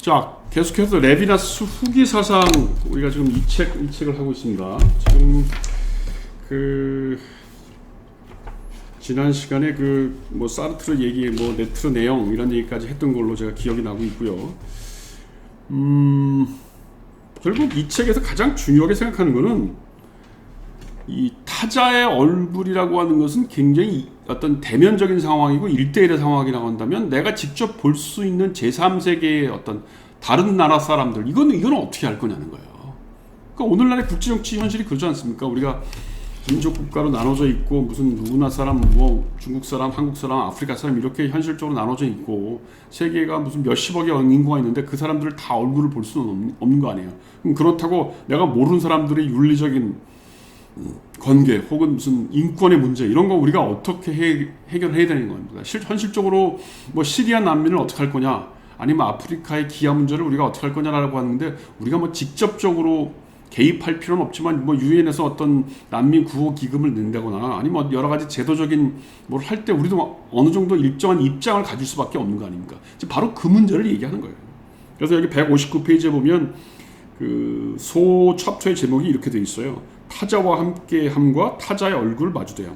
자, 계속해서 레비나스 후기 사상 우리가 지금 이 책을 하고 있습니다. 지금 지난 시간에 뭐 사르트르 얘기, 뭐 네트르 내용 이런 얘기까지 했던 걸로 제가 기억이 나고 있고요. 결국 이 책에서 가장 중요하게 생각하는 거는 이 타자의 얼굴이라고 하는 것은 굉장히 어떤 대면적인 상황이고 1대1의 상황이라고 한다면 내가 직접 볼 수 있는 제3세계의 어떤 다른 나라 사람들 이건 어떻게 할 거냐는 거예요. 그러니까 오늘날의 국제정치 현실이 그러지 않습니까? 우리가 민족 국가로 나눠져 있고 무슨 누구나 사람, 뭐 중국 사람, 한국 사람, 아프리카 사람 이렇게 현실적으로 나눠져 있고 세계가 무슨 몇십억의 인구가 있는데 그 사람들을 다 얼굴을 볼 수는 없는 거 아니에요. 그럼 그렇다고 내가 모르는 사람들의 윤리적인 관계 혹은 무슨 인권의 문제 이런 거 우리가 어떻게 해결해야 되는 겁니다. 현실적으로 뭐 시리아 난민을 어떻게 할 거냐 아니면 아프리카의 기아 문제를 우리가 어떻게 할 거냐라고 하는데 우리가 뭐 직접적으로 개입할 필요는 없지만 뭐 유엔에서 어떤 난민 구호 기금을 낸다거나 아니면 여러 가지 제도적인 뭘 할 때 우리도 어느 정도 일정한 입장을 가질 수밖에 없는 거 아닙니까? 바로 그 문제를 얘기하는 거예요. 그래서 여기 159페이지에 보면 소 챕터의 제목이 이렇게 돼 있어요. 타자와 함께함과 타자의 얼굴 마주대함.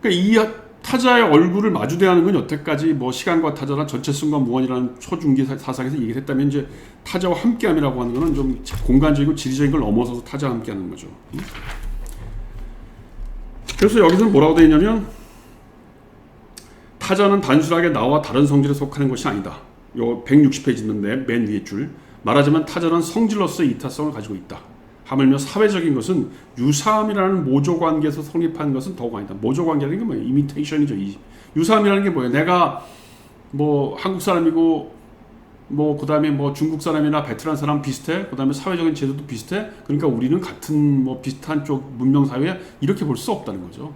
그러니까 이 타자의 얼굴을 마주대하는 건 여태까지 뭐 시간과 타자나 전체성과 무한이라는 초중기 사상에서 얘기를 했다면 이제 타자와 함께함이라고 하는 거는 좀 공간적이고 지리적인 걸 넘어서서 타자와 함께하는 거죠. 그래서 여기서는 뭐라고 되어 있냐면 타자는 단순하게 나와 다른 성질에 속하는 것이 아니다. 요 160페이지 있는데 맨 위에 줄 말하자면 타자는 성질로서의 이타성을 가지고 있다. 하물며 사회적인 것은 유사함이라는 모조관계에서 성립하는 것은 더욱 아니다. 모조관계라는 게 뭐예요? 이미테이션이죠. 유사함이라는 게 뭐예요? 내가 뭐 한국 사람이고 뭐 그다음에 뭐 중국 사람이나 베트남 사람 비슷해. 그다음에 사회적인 제도도 비슷해. 그러니까 우리는 같은 뭐 비슷한 쪽 문명 사회에 이렇게 볼 수 없다는 거죠.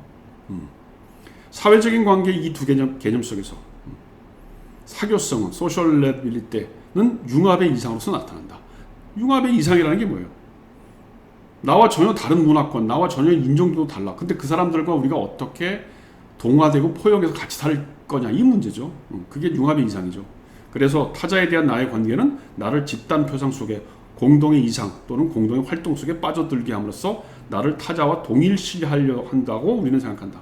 사회적인 관계 이 두 개념 속에서 사교성은 소셜 레빌리티는 융합의 이상으로서 나타난다. 융합의 이상이라는 게 뭐예요? 나와 전혀 다른 문화권, 나와 전혀 인종도 달라. 근데 그 사람들과 우리가 어떻게 동화되고 포용해서 같이 살 거냐 이 문제죠. 그게 융합의 이상이죠. 그래서 타자에 대한 나의 관계는 나를 집단 표상 속에 공동의 이상 또는 공동의 활동 속에 빠져들게 함으로써 나를 타자와 동일시하려 한다고 우리는 생각한다.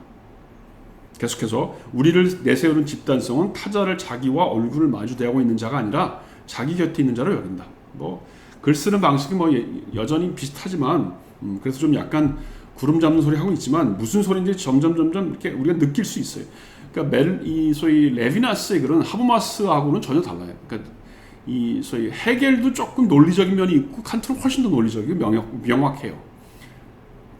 계속해서 우리를 내세우는 집단성은 타자를 자기와 얼굴을 마주대하고 있는 자가 아니라 자기 곁에 있는 자로 여긴다. 뭐 글 쓰는 방식이 뭐 여전히 비슷하지만 그래서 좀 약간 구름 잡는 소리 하고 있지만 무슨 소리인지 점점 이렇게 우리가 느낄 수 있어요. 그러니까 이 소위 레비나스의 글은 하버마스하고는 전혀 달라요. 그러니까 이 소위 헤겔도 조금 논리적인 면이 있고 칸트는 훨씬 더 논리적이고 명확해요.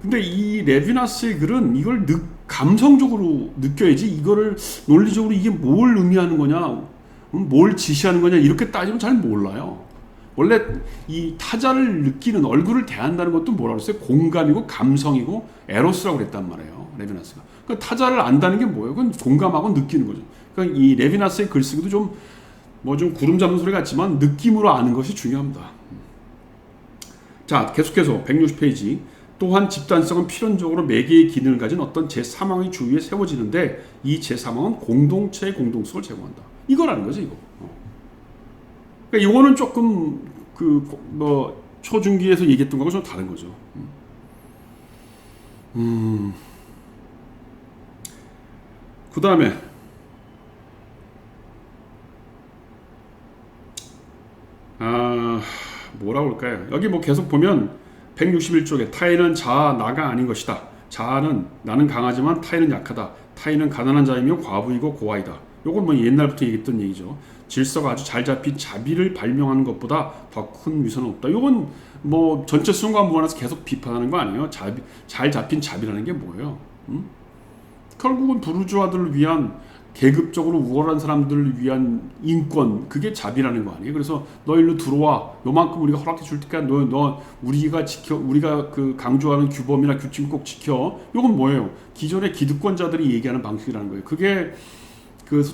근데 이 레비나스의 글은 이걸 감성적으로 느껴야지 이거를 논리적으로 이게 뭘 의미하는 거냐, 뭘 지시하는 거냐 이렇게 따지면 잘 몰라요. 원래 이 타자를 느끼는 얼굴을 대한다는 것도 뭐라고 했어요? 공감이고 감성이고 에로스라고 그랬단 말이에요. 레비나스가. 그러니까 타자를 안다는 게 뭐예요? 그건 공감하고 느끼는 거죠. 그러니까 이 레비나스의 글쓰기도 좀 구름 잡는 소리 같지만 느낌으로 아는 것이 중요합니다. 자, 계속해서 160페이지. 또한 집단성은 필연적으로 매개의 기능을 가진 어떤 제3왕의 주위에 세워지는데 이 제3왕은 공동체의 공동성을 제공한다. 이거라는 거죠, 이거. 그러니까 이거는 조금 초중기에서 얘기했던 거하고 좀 다른 거죠. 그 다음에 뭐라고 할까요? 여기 뭐 계속 보면 161쪽에 타인은 자아 나가 아닌 것이다. 자아는 나는 강하지만 타인은 약하다. 타인은 가난한 자이며 과부이고 고아이다. 요건 뭐 옛날부터 얘기했던 얘기죠. 질서가 아주 잘 잡힌 자비를 발명하는 것보다 더 큰 위선은 없다. 요건 뭐 전체성과 무관해서 계속 비판하는 거 아니에요? 잘 잡힌 자비라는 게 뭐예요? 결국은 부르주아들을 위한 계급적으로 우월한 사람들을 위한 인권, 그게 자비라는 거 아니에요? 그래서 너 일로 들어와, 요만큼 우리가 허락해 줄 테니까 너 우리가 강조하는 규범이나 규칙 꼭 지켜. 요건 뭐예요? 기존의 기득권자들이 얘기하는 방식이라는 거예요. 그게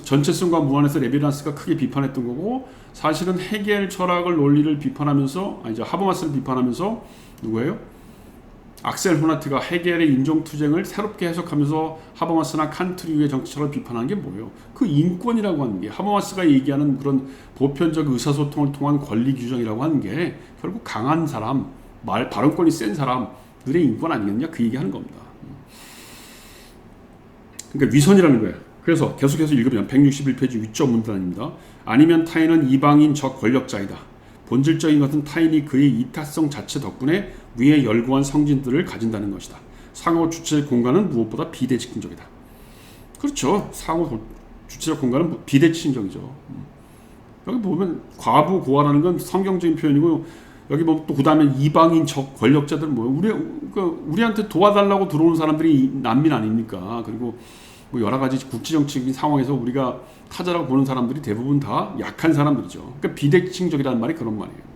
전체성과 무한에서 레비나스가 크게 비판했던 거고, 사실은 헤겔 철학을 논리를 비판하면서 하버마스를 비판하면서 누구예요? 악셀 호나트가 헤겔의 인종투쟁을 새롭게 해석하면서 하버마스나 칸트류의 정치처럼 비판하는 게 뭐예요? 그 인권이라고 하는 게 하버마스가 얘기하는 그런 보편적 의사소통을 통한 권리 규정이라고 하는 게 결국 강한 사람, 발언권이 센 사람들의 인권 아니겠냐? 그 얘기하는 겁니다. 그러니까 위선이라는 거예요. 그래서 계속해서 읽으면 161페이지 위쪽 문단입니다. 아니면 타인은 이방인 적 권력자이다. 본질적인 것은 타인이 그의 이타성 자체 덕분에 위에 열거한 성진들을 가진다는 것이다. 상호 주체적 공간은 무엇보다 비대칭적이다. 그렇죠. 상호 주체적 공간은 비대칭적이죠. 여기 보면 과부 고아라는 건 성경적인 표현이고 여기 보면 또 그다음에 이방인 적 권력자들은 뭐예요? 우리한테 도와달라고 들어오는 사람들이 난민 아닙니까? 그리고 뭐 여러 가지 국지정치적인 상황에서 우리가 타자라고 보는 사람들이 대부분 다 약한 사람들이죠. 그러니까 비대칭적이라는 말이 그런 말이에요.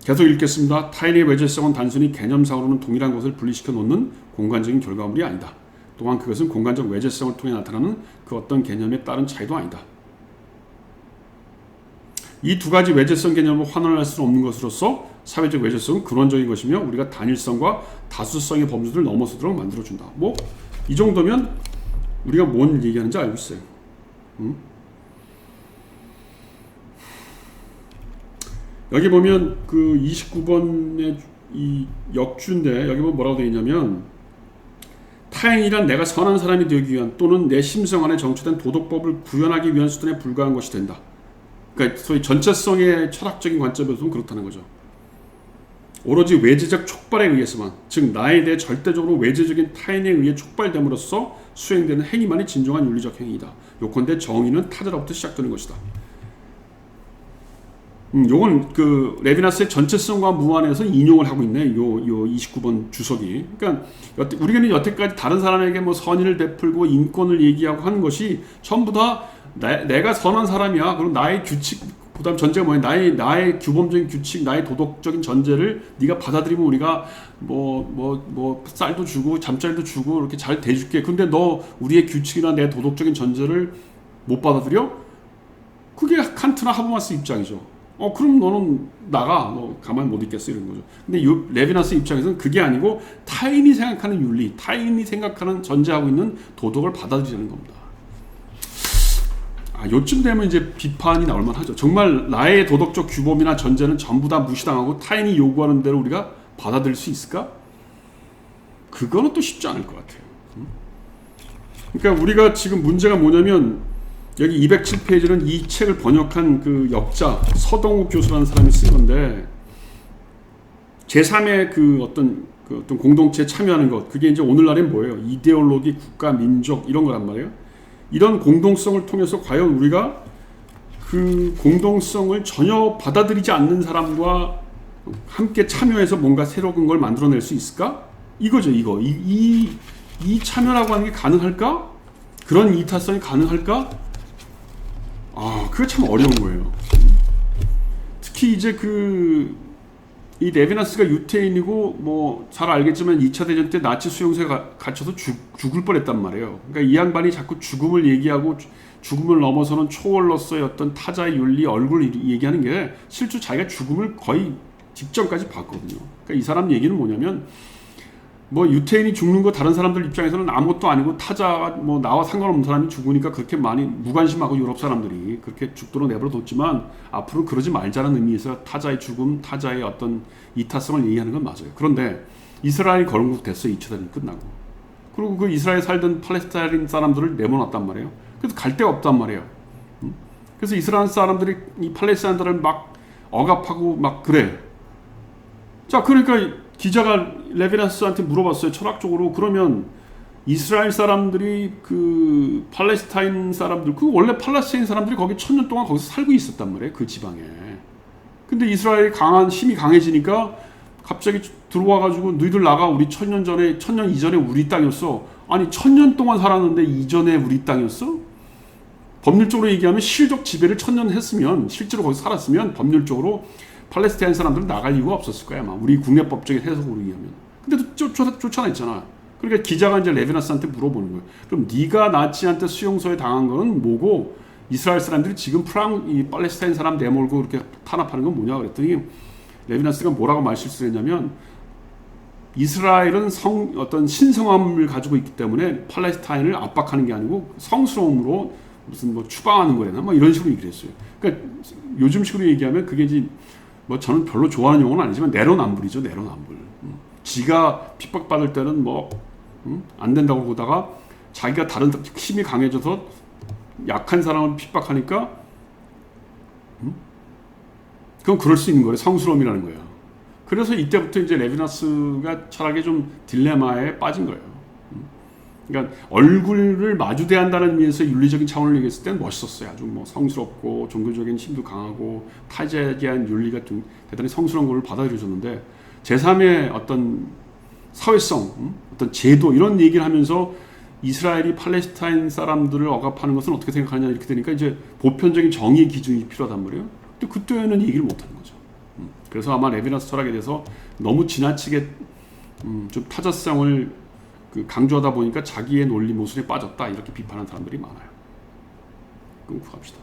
계속 읽겠습니다. 타인의 외제성은 단순히 개념상으로는 동일한 것을 분리시켜 놓는 공간적인 결과물이 아니다. 또한 그것은 공간적 외제성을 통해 나타나는 그 어떤 개념에 따른 차이도 아니다. 이 두 가지 외제성 개념을 환원할 수 없는 것으로서 사회적 외제성은 근원적인 것이며 우리가 단일성과 다수성의 범주를 넘어서도록 만들어준다. 뭐 이 정도면 우리가 뭔 얘기하는지 알고 있어요. 여기 보면 그 29번의 이 역주인데 여기 보면 뭐라고 되어 있냐면 타인이란 내가 선한 사람이 되기 위한 또는 내 심성 안에 정체된 도덕법을 구현하기 위한 수단에 불과한 것이 된다. 그러니까 소위 전체성의 철학적인 관점에서는 그렇다는 거죠. 오로지 외제적 촉발에 의해서만, 즉 나에 대해 절대적으로 외제적인 타인에 의해 촉발됨으로써 수행되는 행위만이 진정한 윤리적 행위이다. 요컨대 정의는 타자로부터 시작되는 것이다. 요건 그 레비나스의 전체성과 무한에서 인용을 하고 있네. 요 29번 주석이. 그러니까 우리가 여태까지 다른 사람에게 뭐 선의를 베풀고 인권을 얘기하고 하는 것이 전부 다 내가 선한 사람이야. 그럼 나의 규칙, 그다음 전제가 뭐야? 나의 규범적인 규칙, 나의 도덕적인 전제를 네가 받아들이면 우리가 뭐 쌀도 주고 잠자리도 주고 이렇게 잘 대줄게. 근데 너 우리의 규칙이나 내 도덕적인 전제를 못 받아들여? 그게 칸트나 하버마스 입장이죠. 그럼 너는 나가. 너 가만히 못 있겠어 이런 거죠. 근데 레비나스 입장에서는 그게 아니고 타인이 생각하는 윤리, 타인이 생각하는 전제하고 있는 도덕을 받아들이는 겁니다. 요쯤 되면 이제 비판이 나올 만하죠. 정말 나의 도덕적 규범이나 전제는 전부 다 무시당하고 타인이 요구하는 대로 우리가 받아들일 수 있을까? 그거는 또 쉽지 않을 것 같아요. 그러니까 우리가 지금 문제가 뭐냐면 여기 207페이지는 이 책을 번역한 그 역자 서동욱 교수라는 사람이 쓴 건데 제3의 그 어떤 공동체에 참여하는 것, 그게 이제 오늘날엔 뭐예요? 이데올로기, 국가, 민족 이런 거란 말이에요. 이런 공동성을 통해서 과연 우리가 그 공동성을 전혀 받아들이지 않는 사람과 함께 참여해서 뭔가 새로운 걸 만들어낼 수 있을까? 이거죠, 이거. 이 참여라고 하는 게 가능할까? 그런 이타성이 가능할까? 그게 참 어려운 거예요. 특히 이제 이 레비나스가 유태인이고 뭐 잘 알겠지만 2차 대전 때 나치 수용소에 갇혀서 죽을 뻔했단 말이에요. 그러니까 이 양반이 자꾸 죽음을 얘기하고 죽음을 넘어서는 초월로서의 어떤 타자의 윤리, 얼굴을 얘기하는 게 실제 자기가 죽음을 거의 직전까지 봤거든요. 그러니까 이 사람 얘기는 뭐냐면 뭐 유태인이 죽는 거 다른 사람들 입장에서는 아무것도 아니고 타자가 뭐 나와 상관없는 사람이 죽으니까 그렇게 많이 무관심하고 유럽 사람들이 그렇게 죽도록 내버려뒀지만 앞으로 그러지 말자는 의미에서 타자의 죽음, 타자의 어떤 이타성을 얘기하는 건 맞아요. 그런데 이스라엘이 건국됐어요. 2차 대전 끝나고. 그리고 그 이스라엘에 살던 팔레스타인 사람들을 내모놨단 말이에요. 그래서 갈 데가 없단 말이에요. 그래서 이스라엘 사람들이 이 팔레스타인들을 막 억압하고 막 그래. 자, 그러니까 기자가 레비나스한테 물어봤어요. 철학적으로. 그러면 이스라엘 사람들이 그 팔레스타인 사람들, 그 원래 팔레스타인 사람들이 거기 1000년 동안 거기서 살고 있었단 말이에요. 그 지방에. 근데 이스라엘이 힘이 강해지니까 갑자기 들어와가지고 너희들 나가. 우리 1000년 이전에 우리 땅이었어. 아니 1000년 동안 살았는데 이전에 우리 땅이었어? 법률적으로 얘기하면 실적 지배를 1000년 했으면, 실제로 거기서 살았으면 법률적으로 팔레스타인 사람들은 나갈 이유가 없었을 거야, 아마. 우리 국내법적인 해석으로 의하면. 근데도 쫓아냈잖아. 그러니까 기자가 이제 레비나스한테 물어보는 거예요. 그럼 네가 나치한테 수용소에 당한 거는 뭐고, 이스라엘 사람들이 지금 이 팔레스타인 사람 내몰고 이렇게 탄압하는 건 뭐냐 그랬더니 레비나스가 뭐라고 말실수를 했냐면 이스라엘은 어떤 신성함을 가지고 있기 때문에 팔레스타인을 압박하는 게 아니고 성스러움으로 무슨 뭐 추방하는 거래나 뭐 이런 식으로 얘기를 했어요. 그러니까 요즘식으로 얘기하면 그게 이제 뭐 저는 별로 좋아하는 용어는 아니지만 내로남불이죠. 내로남불. 지가 핍박받을 때는 뭐 안 된다고 보다가 자기가 다른 힘이 강해져서 약한 사람을 핍박하니까 그건 그럴 수 있는 거예요. 성스러움이라는 거예요. 그래서 이때부터 이제 레비나스가 철학의 좀 딜레마에 빠진 거예요. 그러니까 얼굴을 마주대한다는 의미에서 윤리적인 차원을 얘기했을 때는 멋있었어요. 아주 뭐 성스럽고 종교적인 힘도 강하고 타자에 대한 윤리가 좀 대단히 성스러운 걸 받아들여줬는데 제3의 어떤 사회성, 어떤 제도 이런 얘기를 하면서 이스라엘이 팔레스타인 사람들을 억압하는 것은 어떻게 생각하느냐 이렇게 되니까 이제 보편적인 정의 기준이 필요하단 말이에요. 근데 그때는 얘기를 못하는 거죠. 그래서 아마 레비나스 철학에 대해서 너무 지나치게 좀 타자성을 강조하다 보니까 자기의 논리 모순에 빠졌다 이렇게 비판하는 사람들이 많아요. 끊고 갑시다.